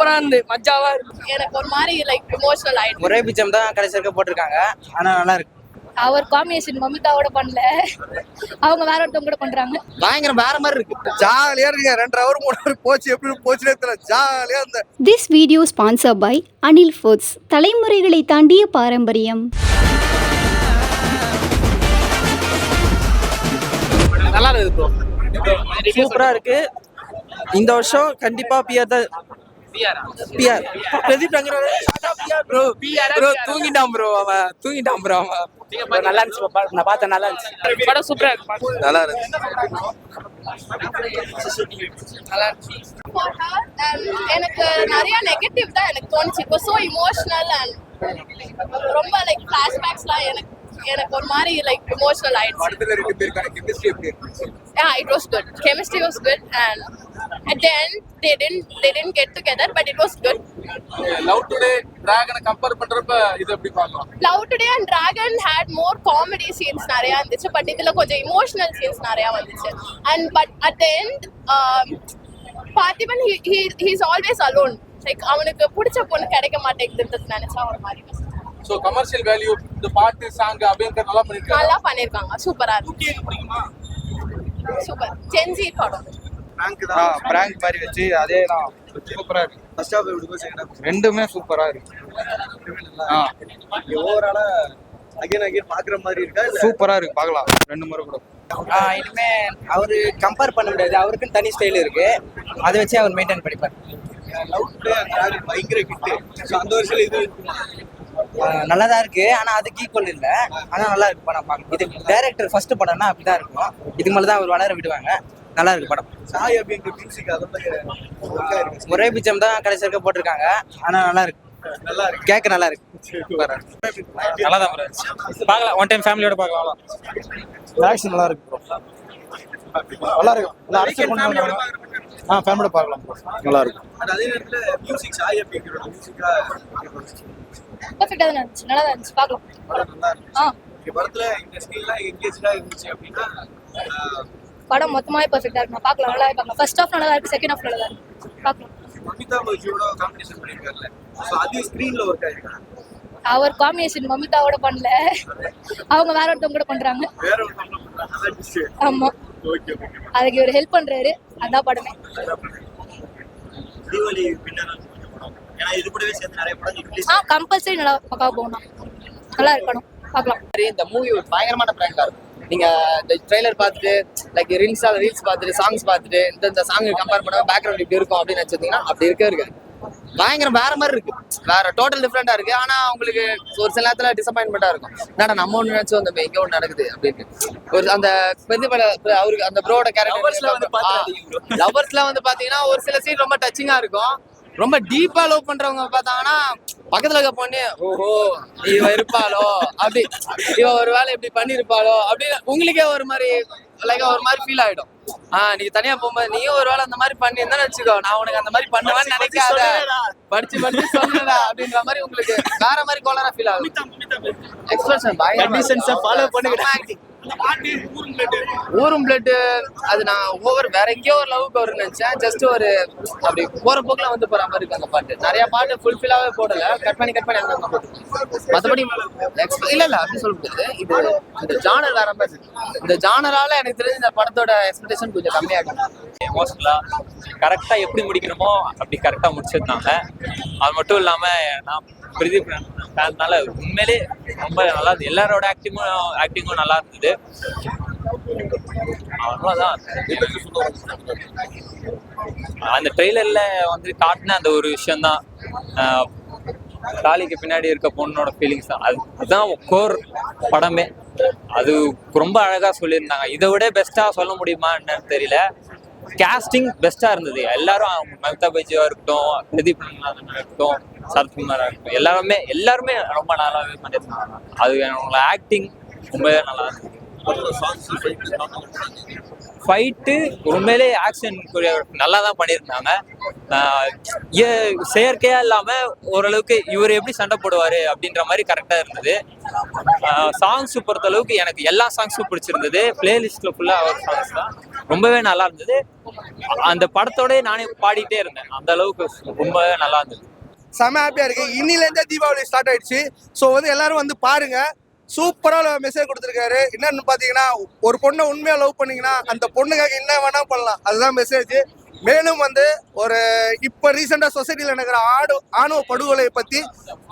சூப்பரா இருந்து மஜாவா இருக்கு. எனக்கு ஒரு மாதிரி லைக் எமோஷனல் ஆயிடுச்சு. ஒரே பிச்சம் தான் கடைசி வரைக்கும் போட்டிருக்காங்க, ஆனா நல்லா இருக்கு. அவர் காம்பினேஷன் மமிதாவோட பண்ணல, அவங்க வேற ஒருத்தவங்க கூட பண்றாங்க. பயங்கரம் வேற மாதிரி இருக்கு, ஜாலியா இருக்கு. 2 hour 3 hour போச்சு, எப்படி போச்சுனே தெரியல, ஜாலியா இருந்த. This video sponsored by Anil Foods. தலைமுறைகளை தாண்டிய பாரம்பரியம். நல்லா இருக்கு ப்ரோ, சூப்பரா இருக்கு. இந்த வருஷம் கண்டிப்பா பிஆர் தான். PR Pradeep Rangaraj bro. Bro தூங்கிட்டான் ப்ரோ, அவன் தூங்கிட்டான் ப்ரோ. அவன் நல்லா இருந்துச்சு, நான் பார்த்தேன், நல்லா இருந்துச்சு. படம் சூப்பரா இருக்கு. நல்லா இருந்துச்சு. எனக்கு நிறைய நெகட்டிவ் தான் எனக்கு தோணுச்சு. இப்போ சோ இமோஷனல் அண்ட் ரொம்ப லைக் ஃபிளாஷ்பேக்ஸ்லாம் எனக்கு ஒரு மாதிரி லைக் எமோஷனல் ஆயிடுச்சு. படத்துல 2 பேருக்கான கெமிஸ்ட்ரி எப்படி இருந்துச்சு? Yeah, it was good. Chemistry was good, and at the end they didn't get together, but it was good. Love Today டிராகனை கம்பேர் பண்றப்ப இது எப்படி பார்க்கலாம்? Love Today and Dragon had more comedy scenes நிறைய இருந்துச்சு, பட் இதுல கொஞ்சம் emotional scenes நிறைய வந்துச்சு. And but at the end Parthiban he's always alone. Like அவனுக்கு பிடிச்ச பொண்ணு கிடைக்க மாட்டேங்குதுன்னு நினைச்சா ஒரு மாதிரி. சோ கமர்ஷியல் வேல்யூ இந்த பாட்டு சாங் அப்படிங்கறது நல்லா பண்ணிருக்காங்க. சூப்பரா இருக்கு. சூப்பர் ஜென்சி படம். பிராங்க் மாதிரி வச்சு அதே தான் சூப்பரா இருக்கு. ஃபர்ஸ்ட் ஹாஃப் எப்படி செகண்ட் ஹாஃப் ரெண்டுமே சூப்பரா இருக்கு. ஓவராலா அகைன் பாக்குற மாதிரி இருக்கா? சூப்பரா இருக்கு, பார்க்கலாம் 2 முறை கூட. இனிமே அவரு கம்பேர் பண்ண முடியாது, அவருக்குன்னு தனி ஸ்டைல் இருக்கு, அதை வச்சு அவர் மெயின்டைன் பண்ணிப்பார். லவ் டுடே டிராகன் பயங்கர ஹிட். சோ அந்த வருஷத்துல இது நல்லா தான் இருக்கு, ஆனா அதுக்கு ஈக்குவல் இல்ல. ஆனா நல்லா இருக்கு படம் பார்க்க. இது டைரக்டர் ஃபர்ஸ்ட் படம்னா அப்படிதான் இருக்கும், இதுக்கு மேல தான் அவர் வளர விடுவாங்க. நல்லா இருக்கு படம். சாய் அப்படிங்கிற மியூசிக் அத மாதிரி ஒர்க்கா இருக்கு. ஒரே பிச்சம் தான் கடைசி வரைக்கும் போட்டிருக்காங்க, ஆனா நல்லா இருக்கு. நல்லா இருக்கு, கேட்க நல்லா இருக்கு. நல்லா தான் ப்ரோ பார்க்கலாம், ஒன் டைம் ஃபேமிலியோட பார்க்கலாம். ஆக்ஷன் நல்லா இருக்கு ப்ரோ, நல்லா இருக்கு. நல்லா அரசியல் பண்ணுவாங்க, ஃபேமிலியோட பார்க்கலாம் ப்ரோ, நல்லா இருக்கு. அதே நேரத்துல மியூசிக் சாய் அப்படிங்கிற மியூசிக்கா பெர்ஃபெக்ட்டா தான் இருந்துச்சு, நல்லா தான் இருந்துச்சு, பார்க்கலாம். நல்லா இருக்கு. படத்துல இந்த ஸ்கில்லாம் எங்கேஜ்டா இருந்துச்சு அப்படின்னா படம் மொத்தமாவே பெர்ஃபெக்ட்டா இருக்கு, பார்க்கலாம். நல்லா இருக்கு. ஃபர்ஸ்ட் ஹாஃப் நல்லா இருக்கு, செகண்ட் ஹாஃப் நல்லா இருக்கு, பார்க்கலாம். மமிதா பஜியோட காம்பினேஷன் பண்ணிருக்காருல, சோ அது ஸ்கிரீன்ல ஒர்க் ஆயிருக்கு. அவர் காம்பினேஷன் மமிதாவோட பண்ணல, அவங்க வேற ஒருத்தவங்க கூட பண்றாங்க. வேற ஒரு கம்பெனி பண்றாங்க, அதான் டிஷ். ஆமா, ஓகே ஓகே. அதுக்கு இவர் ஹெல்ப் பண்றாரு, அதான் படமே. தீபாவளி வின்னர் படம், ஏன்னா இது கூடவே சேர்த்து நிறைய படம் ரிலீஸ். கம்பல்சரி நல்லா பக்கா போகணும், நல்லா இருக்கு படம், பார்க்கலாம். இந்த மூவி ஒரு பயங்கரமான பிராங்கா இருக்கும். நீங்க இந்த ட்ரெய்லர் பார்த்துட்டு லைக் ரீல்ஸ் பார்த்துட்டு சாங்ஸ் பார்த்துட்டு இந்த சாங் கம்பேர் பண்ண பேக்ரவுண்ட் இப்படி இருக்கும் அப்படின்னு நினைச்சிருந்தீங்கன்னா அப்படி இருக்கு. பயங்கரம் வேற மாதிரி இருக்கு, வேற டோட்டல் டிஃப்ரெண்டா இருக்கு. ஆனா உங்களுக்கு ஒரு சில நேரத்துல டிசப்பாயின்மெண்டா இருக்கும், என்னடா நம்ம ஒண்ணு நினைச்சோம் அந்த எங்க ஒண்ணு நடக்குது அப்படின்னு. ஒரு அந்த அவருக்கு அந்த ப்ரோட கேரக்டர் லவர்ஸ்ல வந்து பாத்தீங்கன்னா ஒரு சில சீன் ரொம்ப டச்சிங்கா இருக்கும். ரொம்ப டீப்பா லவ் பண்றவங்க பார்த்தாங்கன்னா பக்கத்துல இருக்க பொண்ணு ஓஹோ இவ இருப்பாளோ, அப்படி இவ ஒரு வேலை இப்படி பண்ணிருப்பாளோ அப்படின்னு உங்களுக்கே ஒரு மாதிரி லைக் ஒரு மாதிரி ஃபீல் ஆயிடும். நீங்க தனியா போகும்போது நீயும் ஒரு வேலை அந்த மாதிரி பண்ணியிருந்தா வச்சுக்கோ, நான் உனக்கு அந்த மாதிரி பண்ணுவேன்னு நினைக்காத, படிச்சு சொன்னடா அப்படின்ற மாதிரி உங்களுக்கு வேற மாதிரி கோலரா ஃபீல் ஆகும். எக்ஸ்பிரஷன் ஃபாலோ பண்ணுங்க. ஊரும் பிளட் அது நான் ஓவர் வேற எங்கேயோ ஒரு லவ் வரும்னு நினைச்சேன். ஜஸ்ட் ஒரு அப்படி போற போக்குல வந்து போற மாதிரி இருக்கு அந்த பாட்டு. நிறைய பாட்டு ஃபுல்ஃபில்லாவே போடல, கட் பண்ணி அங்க போட்டு. மற்றபடி இல்ல அப்படி சொல்ல முடியாது. இது இந்த ஜானர் வேற மாதிரி இருக்கு. இந்த ஜானரால எனக்கு தெரிஞ்ச இந்த படத்தோட எக்ஸ்பெக்டேஷன் கொஞ்சம் கம்மியாகும். எமோஷனலா கரெக்டா எப்படி முடிக்கணுமோ அப்படி கரெக்டா முடிச்சிருந்தாங்க. அது மட்டும் இல்லாம நான் பிரதீப் ஃபேன்னால உண்மையிலே ரொம்ப நல்லா இருந்தது. எல்லாரோட ஆக்டிங்கும் நல்லா இருந்தது. அவ்வளோதான். அந்த ட்ரெய்லர்ல வந்து காட்டின அந்த ஒரு விஷயம்தான், தாலிக்கு பின்னாடி இருக்க பொண்ணோட ஃபீலிங்ஸ் தான். அதுதான் கோர் படமே. அது ரொம்ப அழகா சொல்லியிருந்தாங்க. இதை விட பெஸ்டா சொல்ல முடியுமா என்னன்னு தெரியல. கேஸ்டிங் பெஸ்டா இருந்தது. எல்லாரும் மமிதா பஜியா இருக்கட்டும், பிரதீப் இருக்கட்டும், சரத்குமாரா இருக்கட்டும், எல்லாருமே ரொம்ப நல்லாவே பண்ணியிருந்தாங்க. அது அவங்களோட ஆக்டிங் ரொம்பவே நல்லா இருந்தது. ஃபைட்டு உண்மையிலே ஆக்ஷன் நல்லா தான் பண்ணியிருந்தாங்க. செயற்கையா இல்லாம ஓரளவுக்கு இவர் எப்படி சண்டை போடுவாரு அப்படின்ற மாதிரி கரெக்டா இருந்தது. சாங்ஸ் பொறுத்த அளவுக்கு எனக்கு எல்லா சாங்ஸும் பிடிச்சிருந்தது. பிளேலிஸ்ட்ல ஃபுல்லா அவர் சாங்ஸ் தான், ரொம்பவே நல்லா இருந்தது. அந்த படத்தோட நானே பாடிட்டே இருந்தேன், அந்த அளவுக்கு ரொம்பவே நல்லா இருந்தது. செம ஹாப்பியா இருக்கு. இன்னிலேருந்தே தீபாவளி ஸ்டார்ட் ஆயிடுச்சு. ஸோ வந்து எல்லாரும் வந்து பாருங்க. சூப்பரா மெசேஜ் கொடுத்துருக்காரு. என்னன்னு பாத்தீங்கன்னா, ஒரு பொண்ணை உண்மையா லவ் பண்ணீங்கன்னா அந்த பொண்ணுக்காக என்ன வேணா பண்ணலாம், அதுதான் மெசேஜ். மேலும் வந்து ஒரு இப்ப ரீசெண்டா சொசைட்டில நடக்கிற ஆணவ படுகொலை பத்தி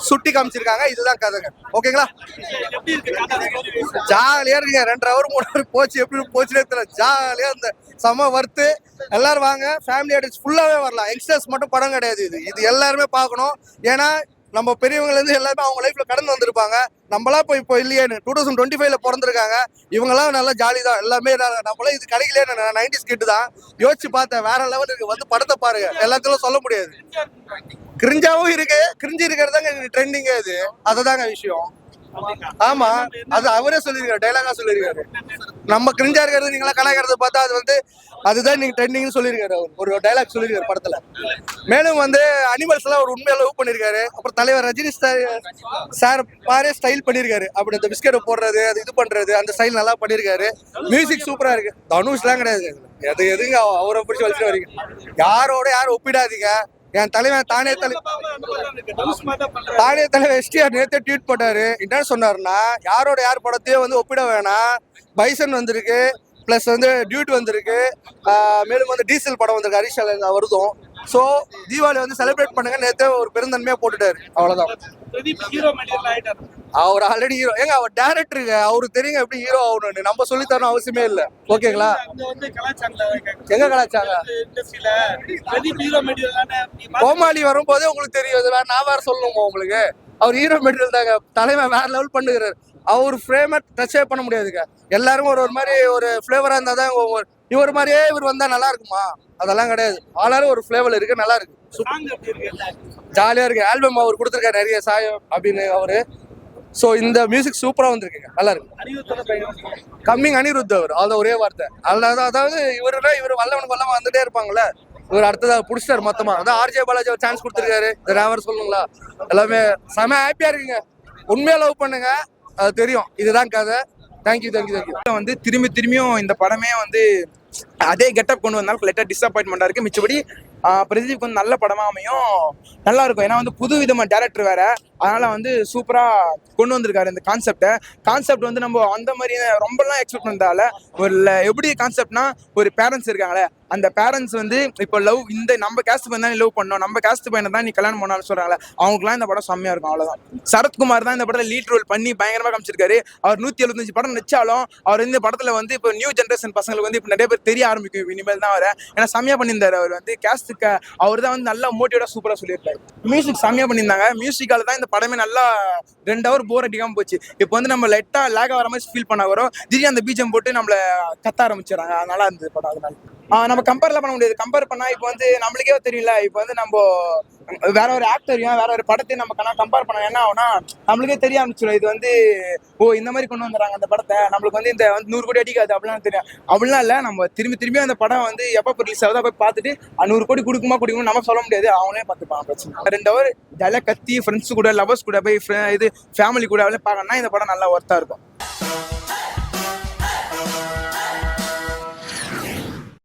சுட்டி காமிச்சிருக்காங்க. இதுதான் கதைங்க. ஓகேங்களா? ஜாலியா இருக்குங்க. 2 hour 3 hour போச்சு, எப்படி போச்சுனே தெரியல. ஜாலியா இருந்த செம வர்த்து. எல்லாரும் வாங்க, ஃபேமிலி ஆடியன்ஸ் ஃபுல்லாவே வரலாம். யங்ஸ்டர்ஸ் மட்டும் படம் கிடையாது, இது எல்லாருமே பார்க்கணும். ஏன்னா நம்ம பெரியவங்கல இருந்து எல்லாருமே அவங்க லைஃப்ல கடந்து வந்திருப்பாங்க. நம்மளாம் இப்போ இல்லையேன்னு 2025ல பிறந்திருக்காங்க. இவங்கெல்லாம் நல்லா ஜாலி தான் எல்லாமே. நம்மளாம் இது கிடைக்கலையே, 90s கிட்டு தான். யோசிச்சு பார்த்தேன், வேற லெவல் இருக்கு. வந்து படத்தை பாருங்க, எல்லாத்தையும் சொல்ல முடியாது. கிரிஞ்சாவும் இருக்கு, கிரிஞ்சு இருக்கிறது தாங்க ட்ரெண்டிங். அது அதுதாங்க விஷயம். ஆமா, அது அவரே சொல்லியிருக்காரு, டைலாகா சொல்லியிருக்காரு. நம்ம கிரிஞ்சா இருக்கிறது நீங்களா கலாய்க்கிறத பார்த்தா அது வந்து அதுதான் நீங்க ட்ரெண்டிங்னு சொல்லியிருக்காரு. அவர் ஒரு டைலாக் சொல்லியிருக்காரு படத்துல. மேலும் வந்து அனிமல்ஸ் எல்லாம் ஒரு உண்மையா லவ் பண்ணியிருக்காரு. அப்புறம் தலைவர் ரஜினி சார் பாரே ஸ்டைல் பண்ணியிருக்காரு. அப்படி அந்த பிஸ்கெட்டை போடுறது, அது இது பண்றது, அந்த ஸ்டைல் நல்லா பண்ணியிருக்காரு. மியூசிக் சூப்பரா இருக்கு. தனுஷ்லாம் கிடையாது, அது எதுங்க அவரை பிடிச்சி வச்சுட்டு வரீங்க. யாரும் ஒப்பிடாதீங்க. என் தலைவன் தானே தலைவர் எஸ்டிஆர் நேற்று ட்வீட் போட்டாரு. என்ன சொன்னாருன்னா, யார் படத்தையும் வந்து ஒப்பிட வேணாம். பைசன் வந்திருக்கு, பிளஸ் வந்து டியூட் வந்திருக்கு, மேலும் வந்து டீசல் படம் வந்திருக்கு, ஹரிஷ் வருதும். ஸோ தீபாவளி வந்து செலிப்ரேட் பண்ணுங்க. நேற்று ஒரு பெருந்தன்மையா போட்டுட்டாரு, அவ்வளவுதான். அவர் ஆல்ரெடி ஹீரோ. ஏங்க அவர் டேரக்டருங்க, அவருக்கு தெரியுங்க எப்படி ஹீரோ ஆகணும்னு. நம்ம சொல்லி தரணும் அவசியமே இல்லை. ஓகேங்களா? எங்க கலாச்சாங்க கோமாளி வரும்போதே உங்களுக்கு தெரியும். நான் வேற சொல்லணுமா உங்களுக்கு? அவர் ஹீரோ மெட்டீரியல் தாங்க. தலைவன் வேற லெவல் பண்ணுகிறாரு. அவர் ஃப்ரேமை டச்சே பண்ண முடியாதுங்க. எல்லாரும் ஒரு மாதிரி ஒரு ஃபிளேவரா இருந்தா தான். இவர் மாதிரியே இவர் வந்தா நல்லா இருக்குமா? அதெல்லாம் கிடையாது. ஆளாரும் ஒரு ஃபிளேவர் இருக்கு, நல்லா இருக்கு, ஜாலியா இருக்கு. ஆல்பம் அவர் கொடுத்துருக்காரு நிறைய சாயம் அப்படின்னு அவரு. ஸோ இந்த மியூசிக் சூப்பரா வந்திருக்குங்க, நல்லா இருக்கு. கம்மிங் அனிருத் அவர், அதான் ஒரே வார்த்தை. அதாவது இவர் வல்லவனுக்கு வல்லவன் வந்துட்டே இருப்பாங்கல்ல, இவர் அடுத்ததாக பிடிச்சிட்டாரு மொத்தமா. அதான் ஆர்ஜே பாலாஜி ஒரு சான்ஸ் கொடுத்துருக்காரு. டிரைவர் சொல்லுங்களா, எல்லாமே செம ஹாப்பியா இருக்குங்க. உண்மையா லவ் பண்ணுங்க, அது தெரியும். இதுதான் கதை. தேங்க்யூ. வந்து திரும்பியும் இந்த படமே வந்து அதே கெட்டப் கொண்டு வந்தாலும் லைட்டாக டிசப்பாயின்மெண்டா இருக்கு. மிச்சபடி பிரதீப் வந்து நல்ல படமா அமையும், நல்லா இருக்கும். ஏன்னா வந்து புது விதமான டேரக்டர் வேற, அதனால வந்து சூப்பரா கொண்டு வந்திருக்காரு இந்த கான்செப்ட் வந்து நம்ம அந்த மாதிரி ரொம்பலாம் எக்ஸ்பெக்ட் பண்ணதால ஒரு எப்படி கான்செப்ட்னா, ஒரு பேரண்ட்ஸ் இருக்காங்களே, அந்த பேரண்ட்ஸ் வந்து இப்போ லவ் இந்த நம்ம கேஸ்ட் பையன் தான் நீ லவ் பண்ணோம், நம்ம கேஸ்ட் பையனை தான் நீ கல்யாணம் பண்ணாலும் சொல்றாங்களே, அவங்களுக்குலாம் இந்த படம் செம்மையா இருக்கும். அவ்வளவுதான். சரத்குமார் தான் இந்த படத்துல லீட் ரோல் பண்ணி பயங்கரமா காமிச்சிருக்காரு. அவர் 175 படம் நடிச்சாலும் அவர் இந்த படத்துல வந்து இப்போ நியூ ஜென்ரேஷன் பசங்களுக்கு வந்து இப்போ நிறைய பேர் தெரிய ஆரம்பிக்கும் இனிமேல் தான். ஏன்னா செம்மையா பண்ணியிருந்தாரு. அவர் வந்து கேஸ்டுக்கு அவர் தான் வந்து நல்லா மோட்டிவேட்டா சூப்பரா சொல்லியிருக்காரு. மியூசிக் செம்மையா பண்ணியிருந்தாங்க. மியூசிக்கால தான் இந்த படமே நல்லா 2 hour போர் அடிக்காம போச்சு. இப்போ வந்து நம்ம லைட்டா லேக் ஆகிற மாதிரி ஃபீல் பண்ண வரும். திடீர்னு அந்த பீஜம் போட்டு நம்மள கத்த ஆரம்பிச்சிடறாங்க. அதனால அந்த படம் அதனால நம்ம கம்பேர்லாம் பண்ண முடியாது. கம்பேர் பண்ணா இப்போ வந்து நம்மளுக்கே தெரியல. இப்போ வந்து நம்ம வேற ஒரு ஆக்டரையும் வேற ஒரு படத்தையும் நம்ம கம்பேர் பண்ண என்ன ஆகும்னா, நம்மளுக்கே தெரிய ஆரம்பிச்சிடும். இது வந்து இந்த மாதிரி கொண்டு வந்துடுறாங்க அந்த படத்தை, நம்மளுக்கு வந்து இந்த 100 கோடி அடிக்காது அப்படிலாம் தெரியும். அப்படிலாம் இல்லை. நம்ம திரும்பி அந்த படம் வந்து எப்போ ரிலீஸ் ஆகுதோ போய் பார்த்துட்டு 100 கோடி கொடுக்குமா நம்ம சொல்ல முடியாது, அவங்களே பார்த்துப்பாங்க. பிரச்சனை 2 hour ஜாலியாக கத்தி ஃப்ரெண்ட்ஸ் கூட, லவர்ஸ் கூட போய் இது ஃபேமிலி கூட பார்க்கணும்னா இந்த படம் நல்லா ஒர்த்தா இருக்கும்.